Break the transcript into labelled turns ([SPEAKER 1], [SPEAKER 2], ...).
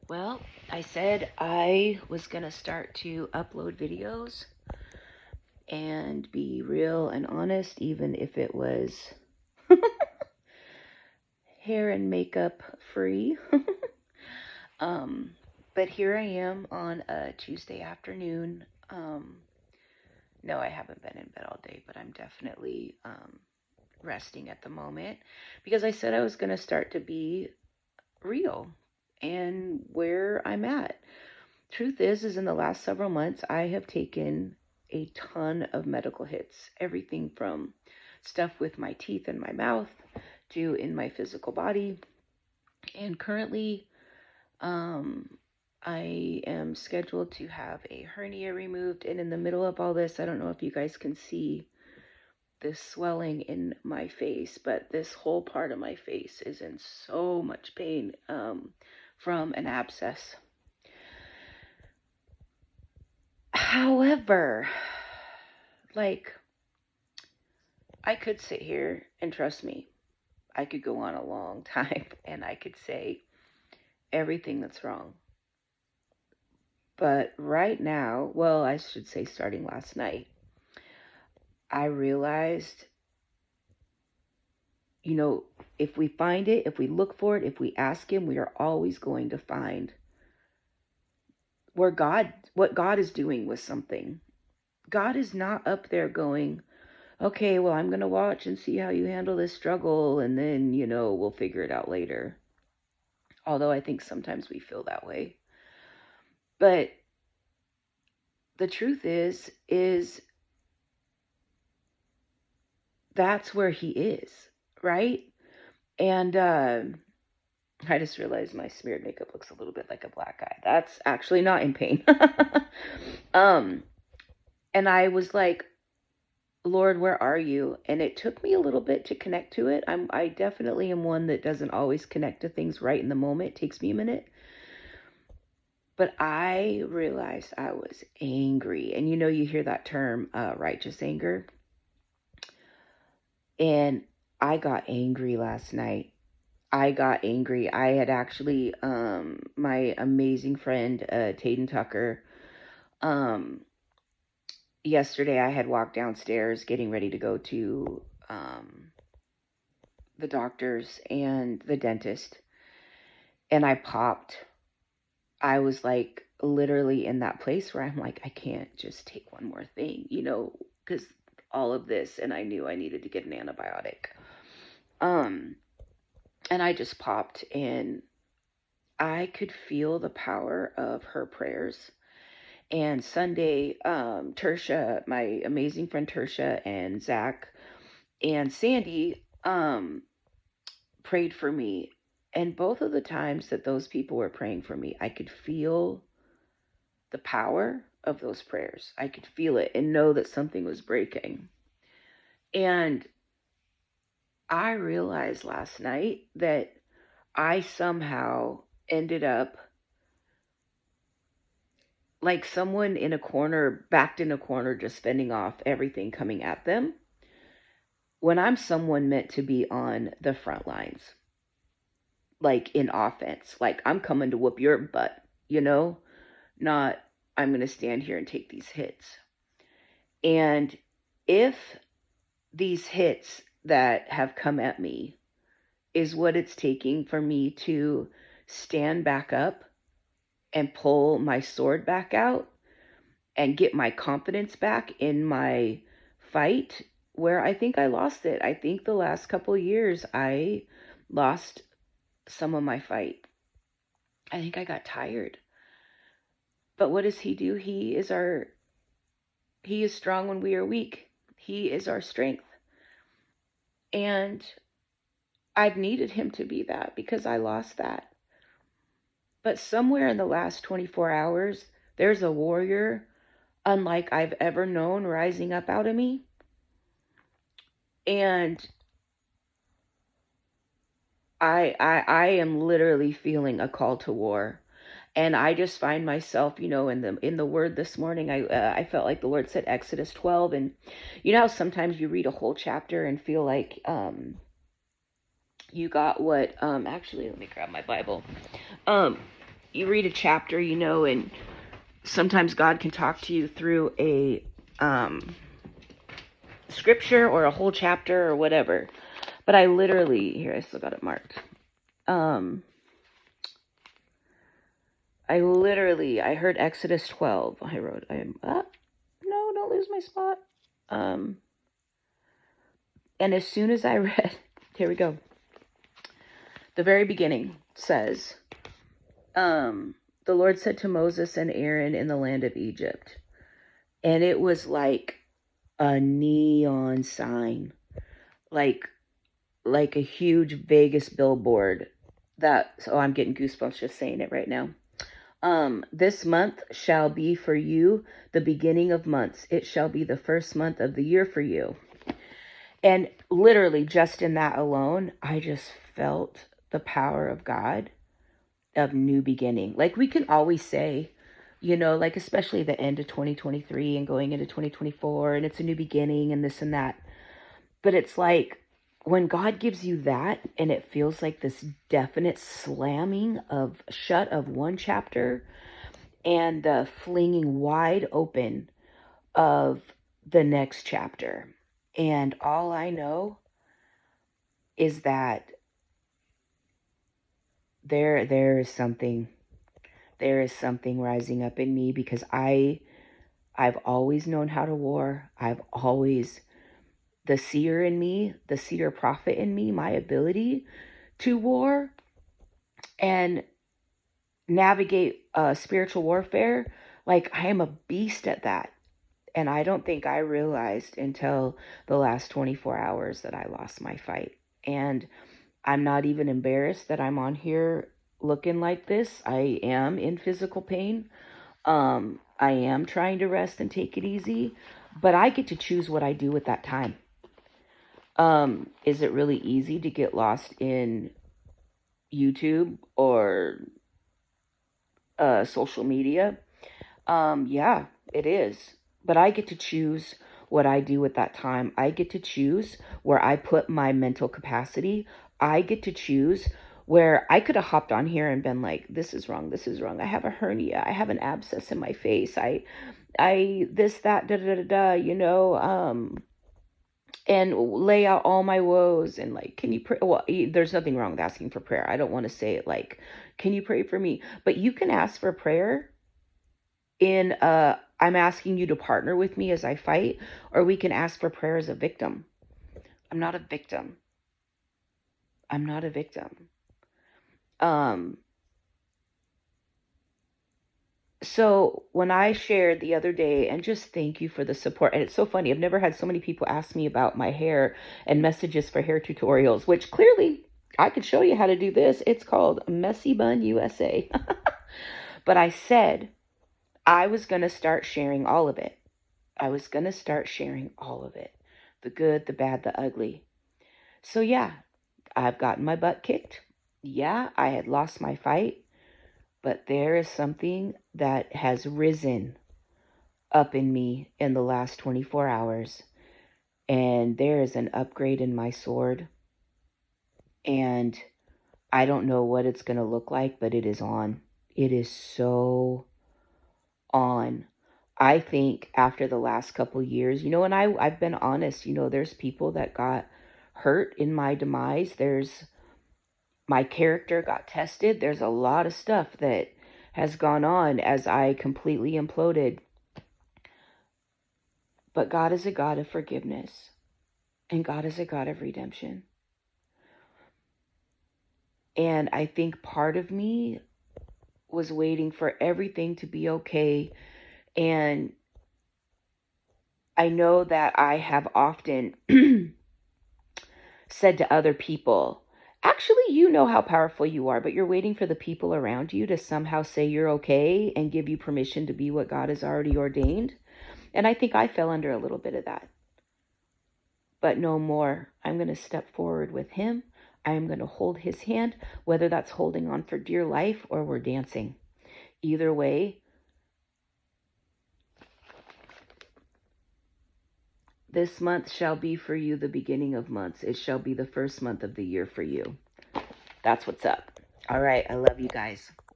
[SPEAKER 1] Well, I said I was going to start to upload videos and be real and honest, even if it was hair and makeup free. um, but here I am on a Tuesday afternoon. No, I haven't been in bed all day, but I'm definitely resting at the moment because I said I was going to start to be real and where I'm at. Truth is in the last several months, I have taken a ton of medical hits. Everything from stuff with my teeth and my mouth to in my physical body. And currently, um, I am scheduled to have a hernia removed. And in the middle of all this, I don't know if you guys can see this swelling in my face, but this whole part of my face is in so much pain from an abscess. However, like, I could sit here and trust me, I could go on a long time and I could say everything that's wrong. But right now, well, I should say starting last night, I realized, you know, if we find it, if we look for it, if we ask Him, we are always going to find what God is doing with something. God is not up there going, okay, well, I'm going to watch and see how you handle this struggle, and then, we'll figure it out later. Although I think sometimes we feel that way. But the truth is that's where He is, right? And I just realized my smeared makeup looks a little bit like a black eye. That's actually not in pain. um, and I was like, Lord, where are you? And it took me a little bit to connect to it. I definitely am one that doesn't always connect to things right in the moment. It takes me a minute. But I realized I was angry. And you hear that term, righteous anger. And I got angry last night. I got angry. I had actually, my amazing friend, Tayden Tucker, um, yesterday I had walked downstairs getting ready to go to the doctors and the dentist, and I popped. I was like literally in that place where I'm like, I can't just take one more thing, because all of this, and I knew I needed to get an antibiotic. Um, and I just popped, and I could feel the power of her prayers. And Sunday, Tertia, my amazing friend Tertia, and Zach and Sandy prayed for me. And both of the times that those people were praying for me, I could feel the power of those prayers. I could feel it and know that something was breaking. And I realized last night that I somehow ended up like someone in a corner, backed in a corner, just fending off everything coming at them, when I'm someone meant to be on the front lines, like in offense. Like, I'm coming to whoop your butt, not I'm going to stand here and take these hits. And if these hits that have come at me is what it's taking for me to stand back up and pull my sword back out and get my confidence back in my fight, where I think I lost it. I think the last couple of years I lost some of my fight. I think I got tired. But what does He do? He is strong when we are weak. He is our strength. And I've needed Him to be that because I lost that. But somewhere in the last 24 hours, there's a warrior unlike I've ever known rising up out of me. And I am literally feeling a call to war. And I just find myself, in the word this morning, I felt like the Lord said Exodus 12. And you know how sometimes you read a whole chapter and feel like you got what, actually, let me grab my Bible. Um, you read a chapter, you know, and sometimes God can talk to you through a scripture or a whole chapter or whatever. But I literally, here, I still got it marked. I heard Exodus 12. I wrote, no, don't lose my spot. And as soon as I read, here we go. The very beginning says, the Lord said to Moses and Aaron in the land of Egypt. And it was like a neon sign, like a huge Vegas billboard. I'm getting goosebumps just saying it right now. This month shall be for you the beginning of months. It shall be the first month of the year for you. And literally just in that alone, I just felt the power of God, of new beginning. Like we can always say, you know, like especially the end of 2023 and going into 2024, and it's a new beginning and this and that. But it's like when God gives you that and it feels like this definite slamming of shut of one chapter and the flinging wide open of the next chapter. And all I know is that there is something rising up in me, because I've always known how to war. I've always, the seer in me, the seer prophet in me, my ability to war and navigate spiritual warfare, like I am a beast at that. And I don't think I realized until the last 24 hours that I lost my fight. And I'm not even embarrassed that I'm on here looking like this. I am in physical pain. I am trying to rest and take it easy, but I get to choose what I do with that time. Is it really easy to get lost in YouTube or social media? Yeah, it is. But I get to choose what I do with that time. I get to choose where I put my mental capacity. I get to choose where I could have hopped on here and been like, this is wrong, this is wrong. I have a hernia. I have an abscess in my face. This, that, da, da, da, da, you know, and lay out all my woes and like, can you pray? Well, there's nothing wrong with asking for prayer. I don't want to say it like, can you pray for me? But you can ask for prayer in I'm asking you to partner with me as I fight, or we can ask for prayer as a victim. I'm not a victim. I'm not a victim. So when I shared the other day, and just thank you for the support, and it's so funny, I've never had so many people ask me about my hair and messages for hair tutorials, which clearly I could show you how to do this. It's called Messy Bun USA. But I said I was going to start sharing all of it. I was going to start sharing all of it. The good, the bad, the ugly. So yeah, I've gotten my butt kicked. Yeah, I had lost my fight. But there is something that has risen up in me in the last 24 hours. And there is an upgrade in my sword. And I don't know what it's going to look like, but it is on. It is so on. I think after the last couple years, you know, and I've been honest, you know, there's people that got hurt in my demise. There's my character got tested. There's a lot of stuff that has gone on as I completely imploded. But God is a God of forgiveness, and God is a God of redemption. And I think part of me was waiting for everything to be okay. And I know that I have often said to other people, actually, you know how powerful you are, but you're waiting for the people around you to somehow say you're okay and give you permission to be what God has already ordained. And I think I fell under a little bit of that. But no more. I'm going to step forward with him. I am going to hold his hand, whether that's holding on for dear life or we're dancing. Either way, this month shall be for you the beginning of months. It shall be the first month of the year for you. That's what's up. All right. I love you guys.